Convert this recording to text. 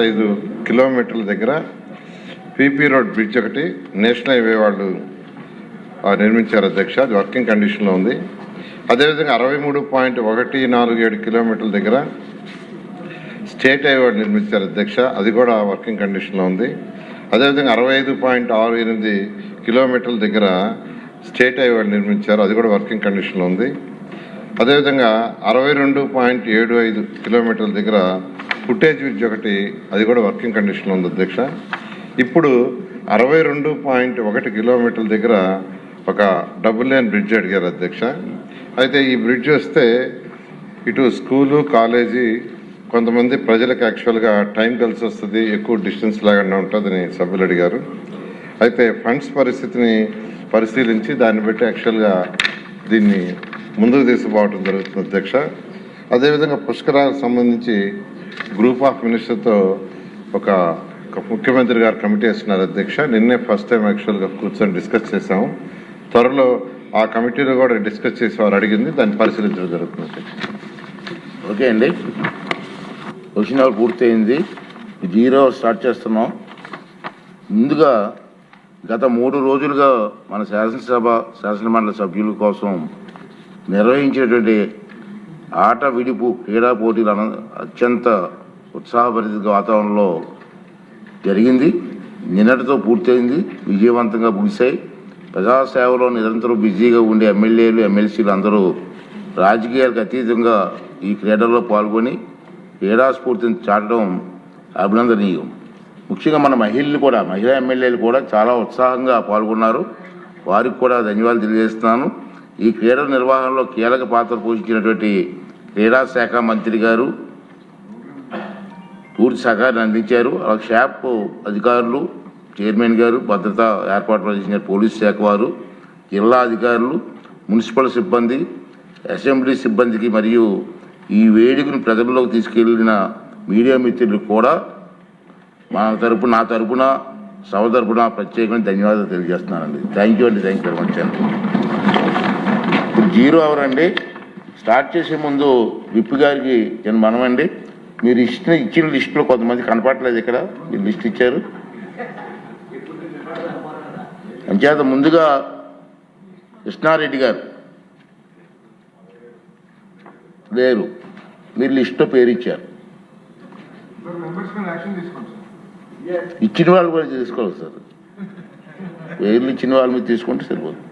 5 కిలోమీటర్ల దగ్గర PP road bridge ఒకటి నేషనల్ హైవే వాళ్ళు నిర్మించారు అధ్యక్ష. అది వర్కింగ్ కండిషన్లో ఉంది. అదేవిధంగా 63.147 కిలోమీటర్ల దగ్గర స్టేట్ హైవే వాళ్ళు నిర్మించారు అధ్యక్ష. అది కూడా వర్కింగ్ కండిషన్లో ఉంది. అదేవిధంగా 65.68 కిలోమీటర్ల దగ్గర స్టేట్ హైవే వాళ్ళు నిర్మించారు. అది కూడా వర్కింగ్ కండిషన్లో ఉంది. అదేవిధంగా 62.75 కిలోమీటర్ల దగ్గర ఫుటేజ్ బ్రిడ్జ్ ఒకటి, అది కూడా వర్కింగ్ కండిషన్లో ఉంది అధ్యక్ష. ఇప్పుడు 62.1 కిలోమీటర్ల దగ్గర ఒక డబుల్ లేన్ బ్రిడ్జ్ అడిగారు అధ్యక్ష. అయితే ఈ బ్రిడ్జ్ వస్తే ఇటు స్కూలు కాలేజీ కొంతమంది ప్రజలకు యాక్చువల్గా టైం కలిసి వస్తుంది, ఎక్కువ డిస్టెన్స్ లాగానే ఉంటుందని సభ్యులు అడిగారు. అయితే ఫండ్స్ పరిస్థితిని పరిశీలించి దాన్ని బట్టి యాక్చువల్గా దీన్ని ముందుకు తీసుకుపోవడం జరుగుతుంది అధ్యక్ష. అదేవిధంగా పుష్కరాలకు సంబంధించి గ్రూప్ ఆఫ్ మినిస్టర్తో ఒక ముఖ్యమంత్రి గారు కమిటీ వేస్తున్నారు అధ్యక్ష. నిన్నే ఫస్ట్ టైం యాక్చువల్గా కూర్చొని డిస్కస్ చేసాము. త్వరలో ఆ కమిటీలో కూడా డిస్కస్ చేసి వారు అడిగింది దాన్ని పరిశీలించడం జరుగుతుంది. ఓకే అండి, క్వశ్చన్ అవర్ పూర్తయింది. 0 స్టార్ట్ చేస్తున్నాం. ముందుగా గత 3 రోజులుగా మన శాసనమండలి సభ్యుల కోసం నిర్వహించేటువంటి ఆట విడుపు క్రీడా పోటీలు అత్యంత ఉత్సాహభరిత వాతావరణంలో జరిగింది. నిన్నటితో పూర్తయింది, విజయవంతంగా ముగిశాయి. ప్రజాసేవలో నిరంతరం బిజీగా ఉండే ఎమ్మెల్యేలు ఎమ్మెల్సీలు అందరూ రాజకీయాలకు అతీతంగా ఈ క్రీడల్లో పాల్గొని క్రీడా స్ఫూర్తిని చాటడం అభినందనీయం. ముఖ్యంగా మన మహిళా ఎమ్మెల్యేలు కూడా చాలా ఉత్సాహంగా పాల్గొన్నారు. వారికి కూడా ధన్యవాదాలు తెలియజేస్తున్నాను. ఈ క్రీడల నిర్వహణలో కీలక పాత్ర పోషించినటువంటి క్రీడా శాఖ మంత్రి గారు పూర్తి సహకారాన్ని అందించారు. షాప్ అధికారులు, చైర్మన్ గారు, భద్రతా ఏర్పాట్లు చేసిన పోలీసు శాఖ వారు, జిల్లా అధికారులు, మున్సిపల్ సిబ్బంది, అసెంబ్లీ సిబ్బందికి మరియు ఈ వేడుకను ప్రజల్లోకి తీసుకెళ్లిన మీడియా మిత్రులకు కూడా నా తరపున సభ తరపున ప్రత్యేకమైన ధన్యవాదాలు తెలియజేస్తున్నానండి. థ్యాంక్ యూ వెరీ మచ్ అండి. ఇప్పుడు 0 అవర్ అండి. స్టార్ట్ చేసే ముందు విప్ గారికి నేను మనమండి, మీరు ఇచ్చిన లిస్టులో కొంతమంది కనపడలేదు. ఇక్కడ మీరు లిస్ట్ ఇచ్చారు. అంచేత ముందుగా కృష్ణారెడ్డి గారు లేరు, మీరు లిస్టులో పేరు ఇచ్చారు. ఇచ్చిన వాళ్ళు కూడా తీసుకోవాలి సార్. పేర్లు ఇచ్చిన వాళ్ళు మీరు తీసుకుంటే సరిపోతుంది.